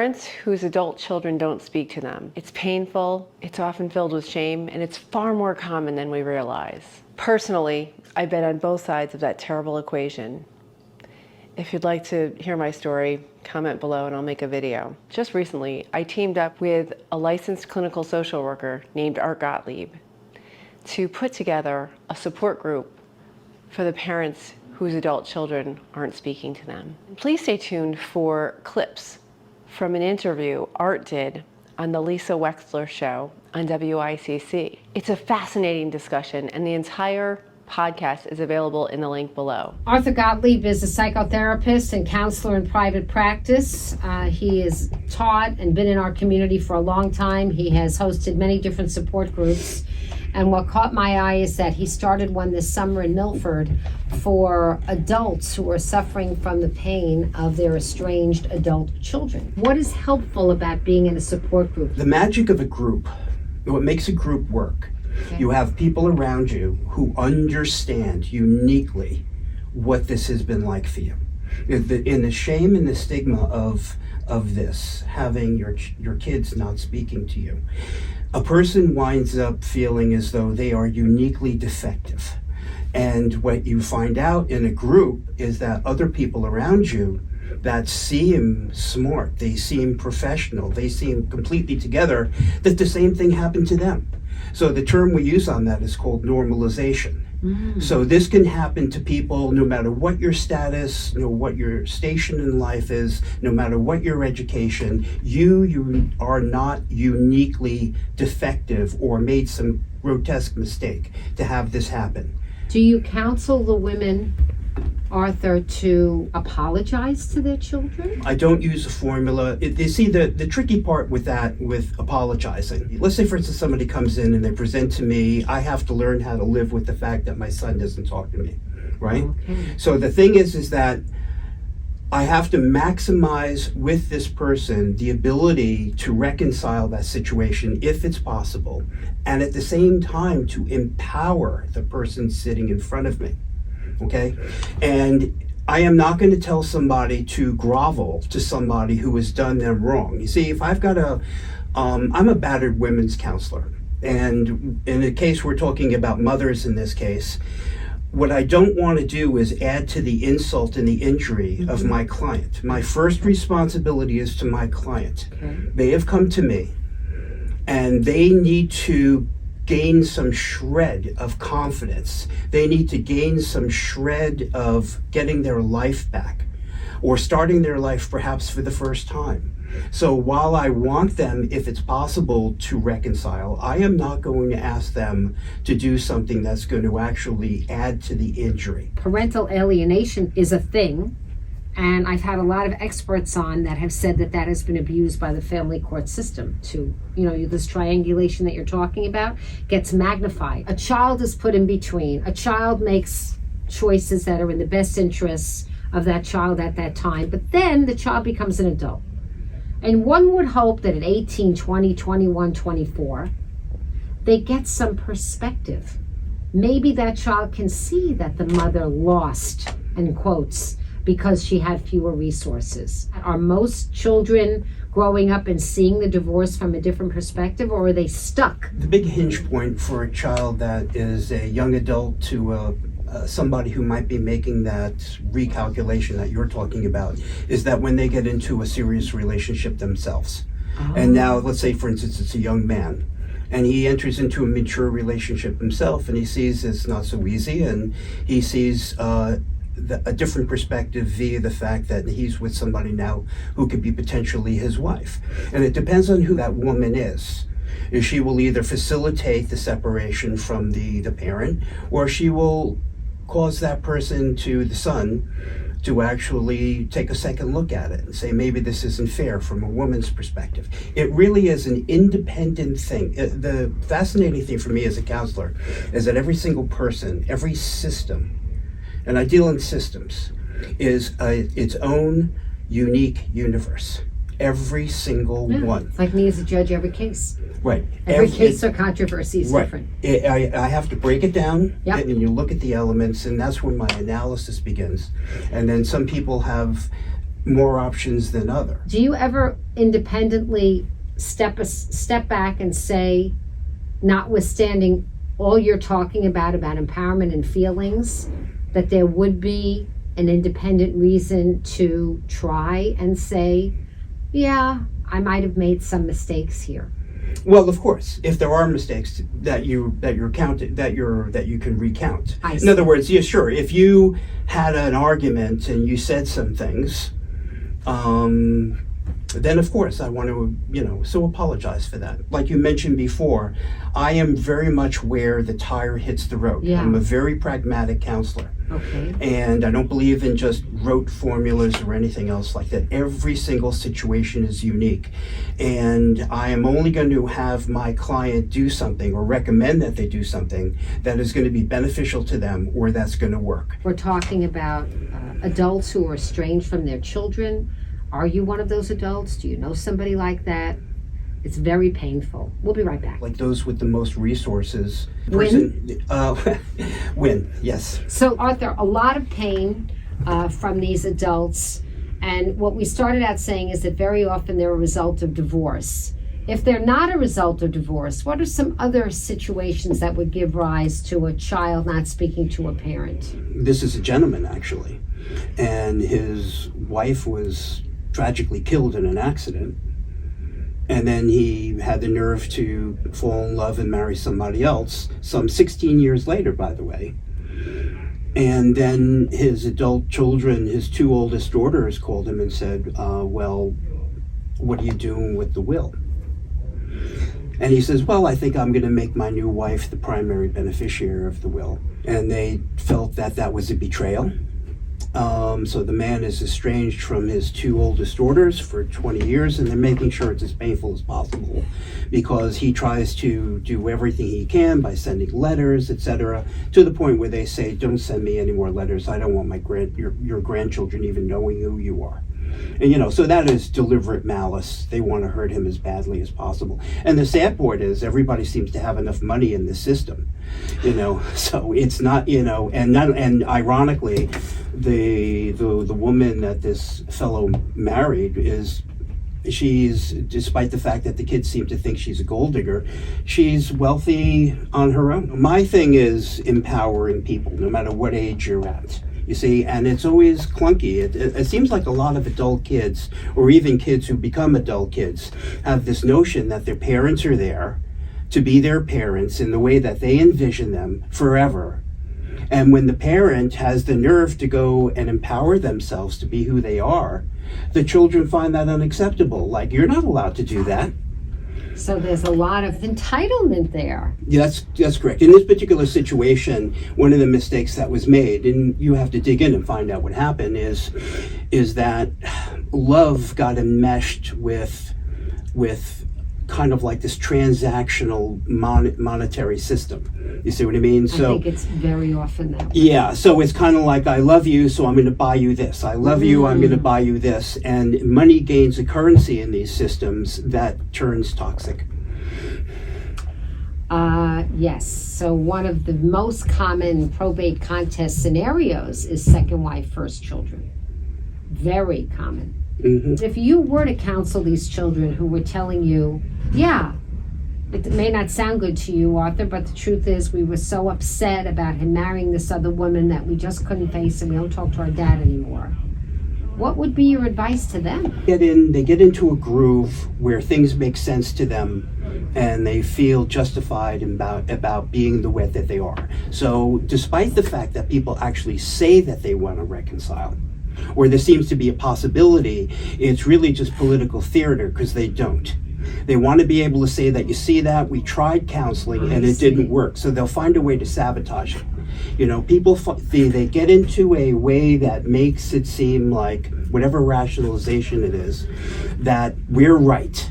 Parents whose adult children don't speak to them. It's painful, it's often filled with shame, and it's far more common than we realize. Personally, I've been on both sides of that terrible equation. If you'd like to hear my story, comment below and I'll make a video. Just recently, I teamed up with a licensed clinical social worker named Gottlieb to put together a support group for the parents whose adult children aren't speaking to them. Please stay tuned for clips from an interview Art did on the Lisa Wexler Show on WICC. It's a fascinating discussion, and the entire podcast is available in the link below. Arthur Gottlieb is a psychotherapist and counselor in private practice. He has taught and been in our community for a long time. He has hosted many different support groups. And what caught my eye is that he started one this summer in Milford for adults who are suffering from the pain of their estranged adult children. What is helpful about being in a support group? The magic of a group, what makes a group work, you have people around you who understand uniquely what this has been like for you. In the shame and the stigma of this, having your kids not speaking to you, a person winds up feeling as though they are uniquely defective. And what you find out in a group is that other people around you that seem smart, they seem professional, they seem completely together, that the same thing happened to them. So the term we use on that is called normalization. So this can happen to people no matter what your status, what your station in life is, no matter what your education, you are not uniquely defective or made some grotesque mistake to have this happen. Do you counsel the women, Arthur, to apologize to their children? I don't use a formula. You see, the tricky part with that, with apologizing. Let's say, for instance, somebody comes in and they present to me, I have to learn how to live with the fact that my son doesn't talk to me, right? Okay. So the thing is that I have to maximize with this person the ability to reconcile that situation if it's possible, and at the same time to empower the person sitting in front of me. Okay, and I am not going to tell somebody to grovel to somebody who has done them wrong. You see, if I've got I'm a battered women's counselor, and in the case we're talking about mothers in this case, what I don't want to do is add to the insult and the injury of my client. My first responsibility is to my client. Okay. They have come to me, and they need to gain some shred of confidence. They need to gain some shred of getting their life back or starting their life perhaps for the first time. So while I want them, if it's possible, to reconcile, I am not going to ask them to do something that's going to actually add to the injury. Parental alienation is a thing, and I've had a lot of experts on that have said that has been abused by the family court system to, this triangulation that you're talking about gets magnified. A child is put in between. A child makes choices that are in the best interests of that child at that time, but then the child becomes an adult. And one would hope that at 18, 20, 21, 24, they get some perspective. Maybe that child can see that the mother lost, in quotes, because she had fewer resources. Are most children growing up and seeing the divorce from a different perspective, or are they stuck? The big hinge point for a child that is a young adult to somebody who might be making that recalculation that you're talking about is that when they get into a serious relationship themselves. And now, let's say, for instance, it's a young man, and he enters into a mature relationship himself, and he sees it's not so easy, and he sees a different perspective via the fact that he's with somebody now who could be potentially his wife. And it depends on who that woman is. She will either facilitate the separation from the parent, or she will cause that person, to the son, to actually take a second look at it and say, maybe this isn't fair from a woman's perspective. It really is an independent thing. The fascinating thing for me as a counselor is that every single person, every system, and I deal in systems, is its own unique universe. Every single one. Like me as a judge, every case. Right. Every case or controversy is different. I have to break it down, Yep. and you look at the elements, and that's when my analysis begins. And then some people have more options than other. Do you ever independently step back and say, notwithstanding all you're talking about empowerment and feelings, that there would be an independent reason to try and say, yeah, I might have made some mistakes here? Well, of course, if there are mistakes that you can recount. In other words, yeah, sure. If you had an argument and you said some things, then of course I want to, so apologize for that. Like you mentioned before, I am very much where the tire hits the road. Yeah. I'm a very pragmatic counselor. Okay. And I don't believe in just rote formulas or anything else like that. Every single situation is unique. And I am only going to have my client do something or recommend that they do something that is going to be beneficial to them or that's going to work. We're talking about adults who are estranged from their children. Are you one of those adults? Do you know somebody like that? It's very painful. We'll be right back. Like those with the most resources. Win? Win, yes. So, Arthur, a lot of pain from these adults. And what we started out saying is that very often they're a result of divorce. If they're not a result of divorce, what are some other situations that would give rise to a child not speaking to a parent? This is a gentleman, actually. And his wife was tragically killed in an accident. And then he had the nerve to fall in love and marry somebody else, some 16 years later, by the way. And then his adult children, his two oldest daughters, called him and said, well, what are you doing with the will? And he says, well, I think I'm going to make my new wife the primary beneficiary of the will. And they felt that that was a betrayal. So the man is estranged from his two oldest daughters for 20 years, and they're making sure it's as painful as possible because he tries to do everything he can by sending letters, etc., to the point where they say, don't send me any more letters. I don't want your grandchildren even knowing who you are. And so that is deliberate malice. They want to hurt him as badly as possible. And the sad part is everybody seems to have enough money in the system, so it's not, and ironically, the woman that this fellow married she's, despite the fact that the kids seem to think she's a gold digger, she's wealthy on her own. My thing is empowering people, no matter what age you're at. You see, and it's always clunky. It seems like a lot of adult kids, or even kids who become adult kids, have this notion that their parents are there to be their parents in the way that they envision them forever. And when the parent has the nerve to go and empower themselves to be who they are, the children find that unacceptable. Like, you're not allowed to do that. So there's a lot of entitlement there. Yeah, that's correct. In this particular situation, one of the mistakes that was made, and you have to dig in and find out what happened, is that love got enmeshed with kind of like this transactional monetary system. You see what I mean? I think it's very often that way. Yeah, so it's kind of like, I love you, so I'm going to buy you this. I love you, I'm going to buy you this. And money gains a currency in these systems that turns toxic. Yes. So one of the most common probate contest scenarios is second wife, first children. Very common. Mm-hmm. If you were to counsel these children who were telling you, yeah, it may not sound good to you, Arthur, but the truth is we were so upset about him marrying this other woman that we just couldn't face him. We don't talk to our dad anymore. What would be your advice to them? They get into a groove where things make sense to them and they feel justified about being the way that they are. So despite the fact that people actually say that they want to reconcile, or there seems to be a possibility, it's really just political theater because they don't. They want to be able to say that, you see that, we tried counseling and it didn't work. So they'll find a way to sabotage it. People, they get into a way that makes it seem like, whatever rationalization it is, that we're right.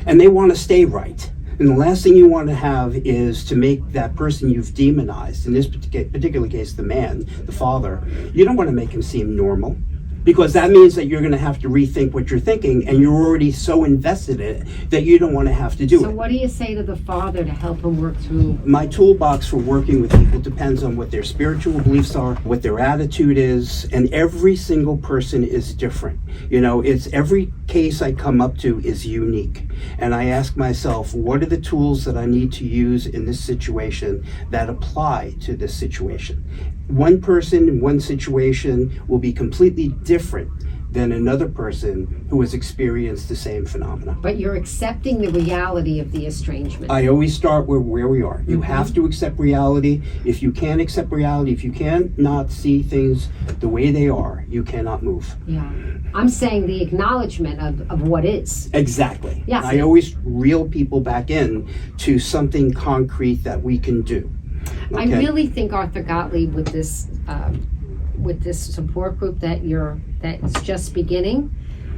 And they want to stay right. And the last thing you want to have is to make that person you've demonized, in this particular case, the man, the father, you don't want to make him seem normal. Because that means that you're going to have to rethink what you're thinking, and you're already so invested in it that you don't want to have to do So it. what do you say to the father to help him work through? My toolbox for working with people depends on what their spiritual beliefs are, what their attitude is, and every single person is different. You know, it's every case I come up to is unique. And I ask myself, what are the tools that I need to use in this situation that apply to this situation? One person in one situation will be completely different than another person who has experienced the same phenomena. But you're accepting the reality of the estrangement. I always start with where we are. You have to accept reality. If you can't accept reality, if you cannot see things the way they are, you cannot move. Yeah. I'm saying the acknowledgement of what is. Exactly. Yes. I always reel people back in to something concrete that we can do. I really think Arthur Gottlieb with this support group that's just beginning,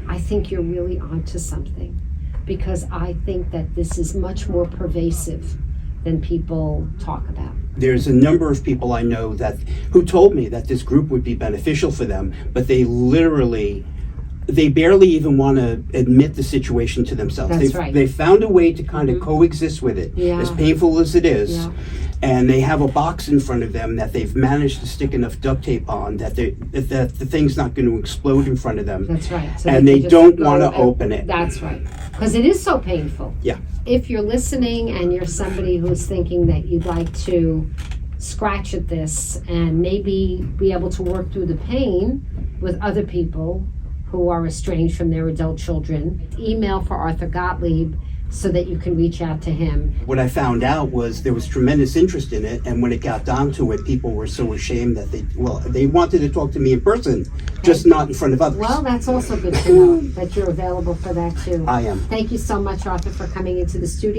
I think you're really onto something, because I think that this is much more pervasive than people talk about. There's a number of people I know who told me that this group would be beneficial for them, but they barely even want to admit the situation to themselves. That's right. They found a way to kind of coexist with it, Yeah. as painful as it is. Yeah. And they have a box in front of them that they've managed to stick enough duct tape on that the thing's not going to explode in front of them. That's right. So And they can just don't go want to and- open it. That's right. Because it is so painful. Yeah. If you're listening and you're somebody who's thinking that you'd like to scratch at this and maybe be able to work through the pain with other people who are estranged from their adult children, email for Arthur Gottlieb so that you can reach out to him. What I found out was there was tremendous interest in it, and when it got down to it, people were so ashamed that they wanted to talk to me in person, just not in front of others. Well, that's also good to know that you're available for that too. I am. Thank you so much, Arthur, for coming into the studio.